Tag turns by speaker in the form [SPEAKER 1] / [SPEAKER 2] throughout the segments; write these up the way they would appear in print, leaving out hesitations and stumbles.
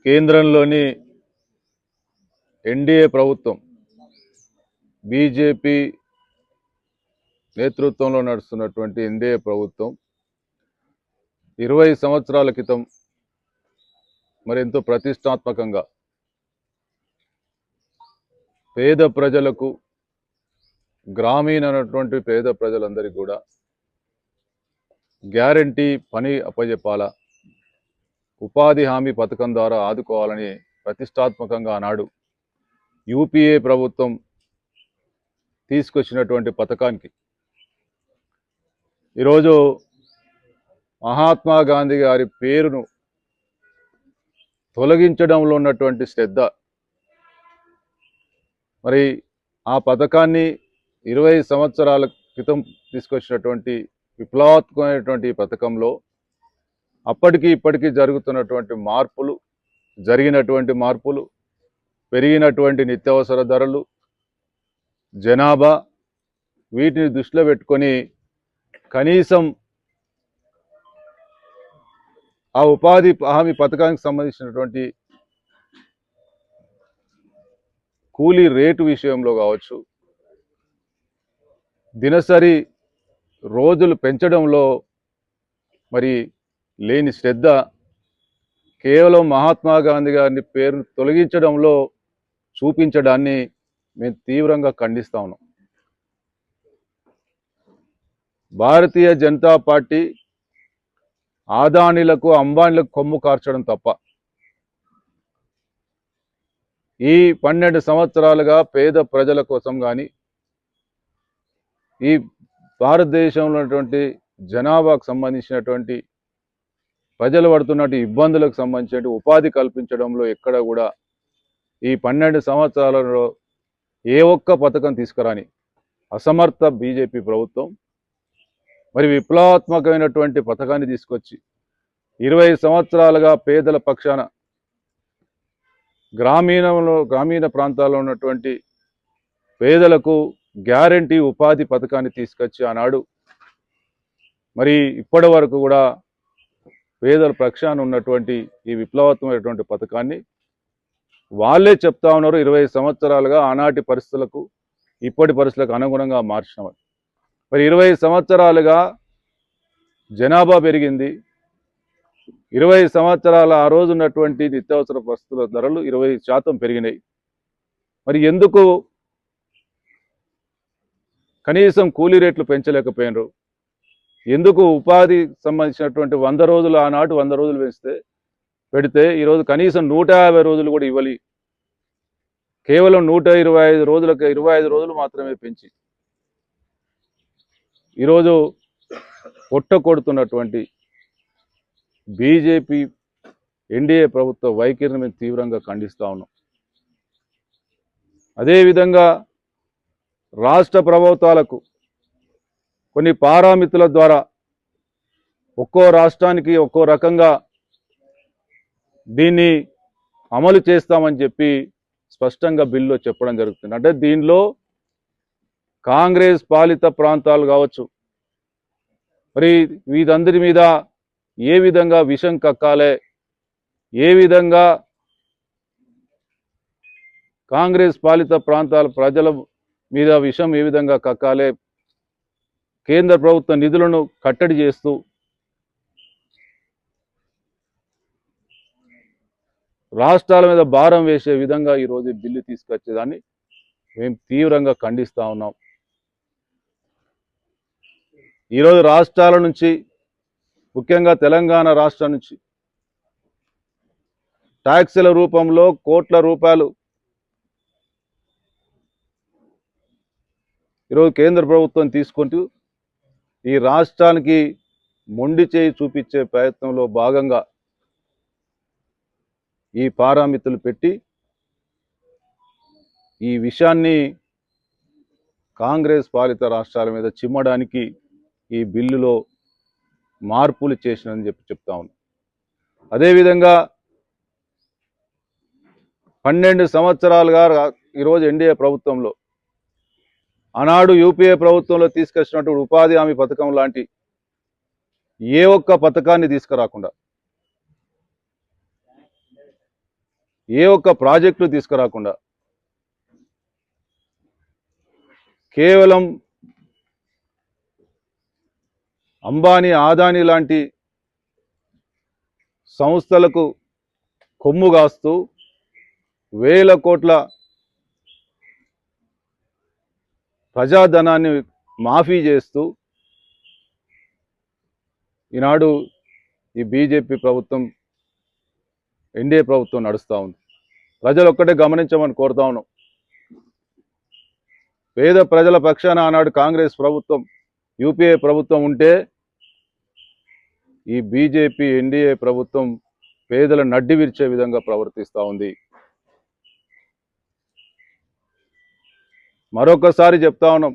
[SPEAKER 1] కేంద్రంలోని ఎన్డీఏ ప్రభుత్వం బీజేపీ నేతృత్వంలో నడుస్తున్నటువంటి ఎన్డీఏ ప్రభుత్వం 20 సంవత్సరాల క్రితం మరెంతో ప్రతిష్టాత్మకంగా పేద ప్రజలకు గ్రామీణమైనటువంటి పేద ప్రజలందరికీ కూడా గ్యారంటీ పని అప్పజెప్పాలా, ఉపాధి హామీ పథకం ద్వారా ఆదుకోవాలని ప్రతిష్టాత్మకంగా ఆనాడు యూపీఏ ప్రభుత్వం తీసుకొచ్చినటువంటి పథకానికి ఈరోజు మహాత్మా గాంధీ గారి పేరును తొలగించడంలో ఉన్నటువంటి శ్రద్ధ, మరి ఆ పథకాన్ని 20 సంవత్సరాల క్రితం తీసుకొచ్చినటువంటి విప్లవాత్మకమైనటువంటి పథకంలో అప్పటికి ఇప్పటికీ జరిగినటువంటి మార్పులు, పెరిగినటువంటి నిత్యావసర ధరలు, జనాభా, వీటిని దృష్టిలో పెట్టుకొని కనీసం ఆ ఉపాధి హామీ పథకానికి సంబంధించినటువంటి కూలీ రేటు విషయంలో కావచ్చు, దినసరి రోజులు పెంచడంలో మరి లేని శ్రద్ధ, కేవలం మహాత్మా గాంధీ గారిని పేరును తొలగించడంలో చూపించడాన్ని మేము తీవ్రంగా ఖండిస్తా ఉన్నాం. భారతీయ జనతా పార్టీ ఆదానీలకు, అంబానీలకు కొమ్ము కార్చడం తప్ప ఈ 12 సంవత్సరాలుగా పేద ప్రజల కోసం కానీ, ఈ భారతదేశంలో ఉన్నటువంటి జనాభాకు సంబంధించినటువంటి ప్రజలు పడుతున్నటువంటి ఇబ్బందులకు సంబంధించిన ఉపాధి కల్పించడంలో ఎక్కడ కూడా ఈ 12 సంవత్సరాలలో ఏ ఒక్క పథకం తీసుకురాని అసమర్థ బీజేపీ ప్రభుత్వం మరి విప్లవాత్మకమైనటువంటి పథకాన్ని తీసుకొచ్చి 20 సంవత్సరాలుగా పేదల పక్షాన గ్రామీణ ప్రాంతాల్లో ఉన్నటువంటి పేదలకు గ్యారంటీ ఉపాధి పథకాన్ని తీసుకొచ్చి ఆనాడు మరి ఇప్పటి వరకు కూడా పేదల పక్షాన ఉన్నటువంటి ఈ విప్లవాత్మకమైనటువంటి పథకాన్ని వాళ్ళే చెప్తా ఉన్నారు 20 సంవత్సరాలుగా ఆనాటి పరిస్థితులకు ఇప్పటి పరిస్థితులకు అనుగుణంగా మార్చినామని. మరి 20 సంవత్సరాలుగా జనాభా పెరిగింది, 20 సంవత్సరాల ఆ రోజు ఉన్నటువంటి నిత్యావసర వస్తువుల ధరలు 20% పెరిగినాయి. మరి ఎందుకు కనీసం కూలీ రేట్లు పెంచలేకపోయినారు? ఎందుకు ఉపాధి సంబంధించినటువంటి 100 రోజులు ఆనాడు 100 రోజులు పెడితే ఈరోజు కనీసం 150 రోజులు కూడా ఇవ్వాలి, కేవలం 125 రోజులకు 25 రోజులు మాత్రమే పెంచి ఈరోజు కొడుతున్నటువంటి బీజేపీ ఎన్డీఏ ప్రభుత్వ వైఖరిని మేము తీవ్రంగా ఖండిస్తా ఉన్నాం. అదేవిధంగా రాష్ట్ర ప్రభుత్వాలకు కొన్ని పారామితుల ద్వారా ఒక్కో రాష్ట్రానికి ఒక్కో రకంగా దీన్ని అమలు చేస్తామని చెప్పి స్పష్టంగా బిల్లులో చెప్పడం జరుగుతుంది. అంటే దీనిలో కాంగ్రెస్ పాలిత ప్రాంతాలు కావచ్చు, మరి వీరందరి మీద ఏ విధంగా విషం కక్కాలే, ఏ విధంగా కాంగ్రెస్ పాలిత ప్రాంతాల ప్రజల మీద విషం ఏ విధంగా కక్కాలే, కేంద్ర ప్రభుత్వ నిధులను కట్టడి చేస్తూ రాష్ట్రాల మీద భారం వేసే విధంగా ఈరోజు బిల్లు తీసుకొచ్చేదాన్ని మేము తీవ్రంగా ఖండిస్తూ ఉన్నాం. ఈరోజు రాష్ట్రాల నుంచి, ముఖ్యంగా తెలంగాణ రాష్ట్రం నుంచి ట్యాక్సుల రూపంలో కోట్ల రూపాయలు ఈరోజు కేంద్ర ప్రభుత్వం తీసుకుంటూ ఈ రాష్ట్రానికి మొండి చేయి చూపించే ప్రయత్నంలో భాగంగా ఈ పారామితులు పెట్టి ఈ విషయాన్ని కాంగ్రెస్ పాలిత రాష్ట్రాల మీద చిమ్మడానికి ఈ బిల్లులో మార్పులు చేసినని చెప్తా ఉన్నాం. అదేవిధంగా 12 సంవత్సరాలుగా ఈరోజు ఎన్డీఏ ప్రభుత్వంలో ఆనాడు యూపీఏ ప్రభుత్వంలో తీసుకొచ్చినటువంటి ఉపాధి హామీ పథకం లాంటి ఏ ఒక్క పథకాన్ని తీసుకురాకుండా, ఏ ఒక్క ప్రాజెక్టు తీసుకురాకుండా కేవలం అంబానీ, ఆదానీ లాంటి సంస్థలకు కొమ్ము కాస్తూ వేల కోట్ల ప్రజాధనాన్ని మాఫీ చేస్తూ ఈనాడు ఈ బీజేపీ ప్రభుత్వం, ఎన్డీఏ ప్రభుత్వం నడుస్తూ ఉంది. ప్రజలు ఒక్కటే గమనించమని కోరుతా ఉన్నాం. పేద ప్రజల పక్షాన ఆనాడు కాంగ్రెస్ ప్రభుత్వం, యూపీఏ ప్రభుత్వం ఉంటే ఈ బీజేపీ ఎన్డీఏ ప్రభుత్వం పేదల నడ్డి విరిచే విధంగా ప్రవర్తిస్తూ ఉంది. మరొకసారి చెప్తా ఉన్నాం,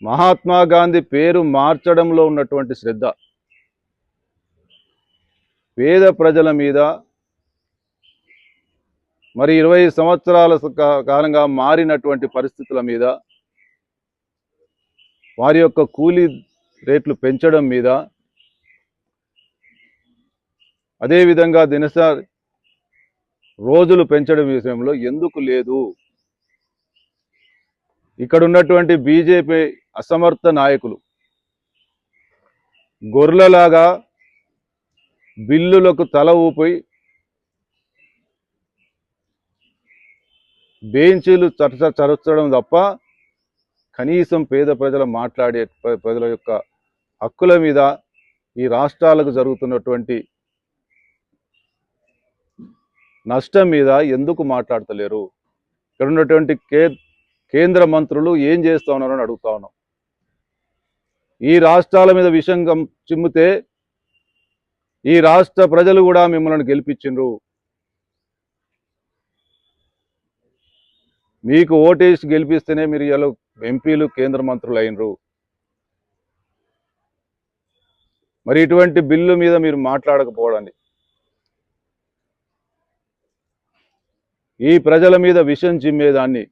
[SPEAKER 1] మహాత్మా గాంధీ పేరు మార్చడంలో ఉన్నటువంటి శ్రద్ధ పేద ప్రజల మీద, మరి 20 సంవత్సరాల కాలంగా మారినటువంటి పరిస్థితుల మీద, వారి యొక్క కూలీ రేట్లు పెంచడం మీద, అదేవిధంగా దినసరి రోజులు పెంచడం విషయంలో ఎందుకు లేదు? ఇక్కడ ఉన్నటువంటి బీజేపీ అసమర్థ నాయకులు గొర్రెలాగా బిల్లులకు తల ఊపి బెంచీలు చరచడం తప్ప కనీసం పేద ప్రజల మాట్లాడే ప్రజల యొక్క హక్కుల మీద, ఈ రాష్ట్రాలకు జరుగుతున్నటువంటి నష్టం మీద ఎందుకు మాట్లాడతలేరు? ఇక్కడ ఉన్నటువంటి కేంద్ర మంత్రులు ఏం చేస్తా ఉన్నారని అడుగుతా ఉన్నాం. ఈ రాష్ట్రాల మీద విషం చిమ్మితే ఈ రాష్ట్ర ప్రజలు కూడా మిమ్మల్ని గెలిపించిండ్రు. మీకు ఓటేసి గెలిపిస్తేనే మీరు ఇలా ఎంపీలు, కేంద్ర మంత్రులు అయినరు. మరి ఇటువంటి బిల్లు మీద మీరు మాట్లాడకపోవడాన్ని, ఈ ప్రజల మీద విషం చిమ్మేదాన్ని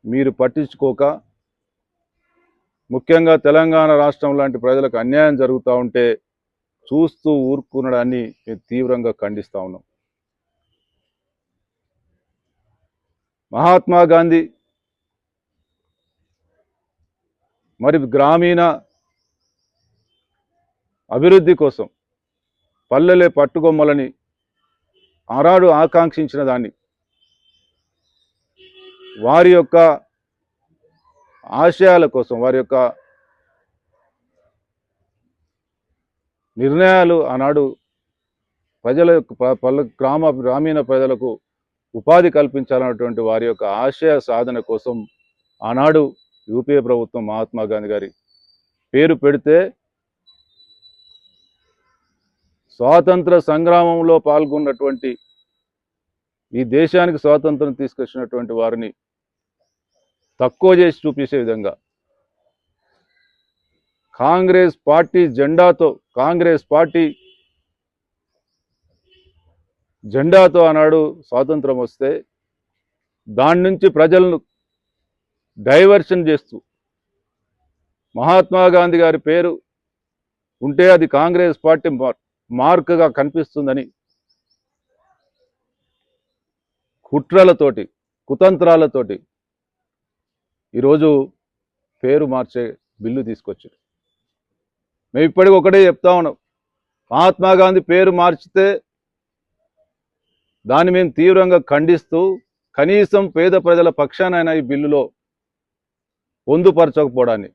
[SPEAKER 1] మీరు పట్టించుకోక, ముఖ్యంగా తెలంగాణ రాష్ట్రం లాంటి ప్రజలకు అన్యాయం జరుగుతూ ఉంటే చూస్తూ ఊరుకునడాన్ని మేము తీవ్రంగా ఖండిస్తూ ఉన్నాం. మహాత్మా గాంధీ మరి గ్రామీణ అభివృద్ధి కోసం పల్లెలే పట్టుకొమ్మలని ఆనాడు ఆకాంక్షించిన దాన్ని, వారి యొక్క ఆశయాల కోసం, వారి యొక్క నిర్ణయాలు ఆనాడు ప్రజల యొక్క గ్రామీణ ప్రజలకు ఉపాధి కల్పించాలన్నటువంటి వారి యొక్క ఆశయ సాధన కోసం ఆనాడు యూపీఏ ప్రభుత్వం మహాత్మా గాంధీ గారి పేరు పెడితే, స్వాతంత్ర సంగ్రామంలో పాల్గొన్నటువంటి, ఈ దేశానికి స్వాతంత్రం తీసుకొచ్చినటువంటి వారిని తక్కువ చేసి చూపించే విధంగా కాంగ్రెస్ పార్టీ జెండాతో ఆనాడు స్వాతంత్రం వస్తే దాని నుంచి ప్రజలను డైవర్షన్ చేస్తూ, మహాత్మా గాంధీ గారి పేరు ఉంటే అది కాంగ్రెస్ పార్టీ మార్క్గా కనిపిస్తుందని కుట్రలతోటి, కుతంత్రాలతోటి ఈరోజు పేరు మార్చే బిల్లు తీసుకొచ్చారు. మేము ఇప్పటికి ఒకటే చెప్తా ఉన్నాం, మహాత్మా గాంధీ పేరు మార్చితే దాన్ని మేము తీవ్రంగా ఖండిస్తూ, కనీసం పేద ప్రజల పక్షానైనా ఈ బిల్లులో పొందుపరచకపోవడాన్ని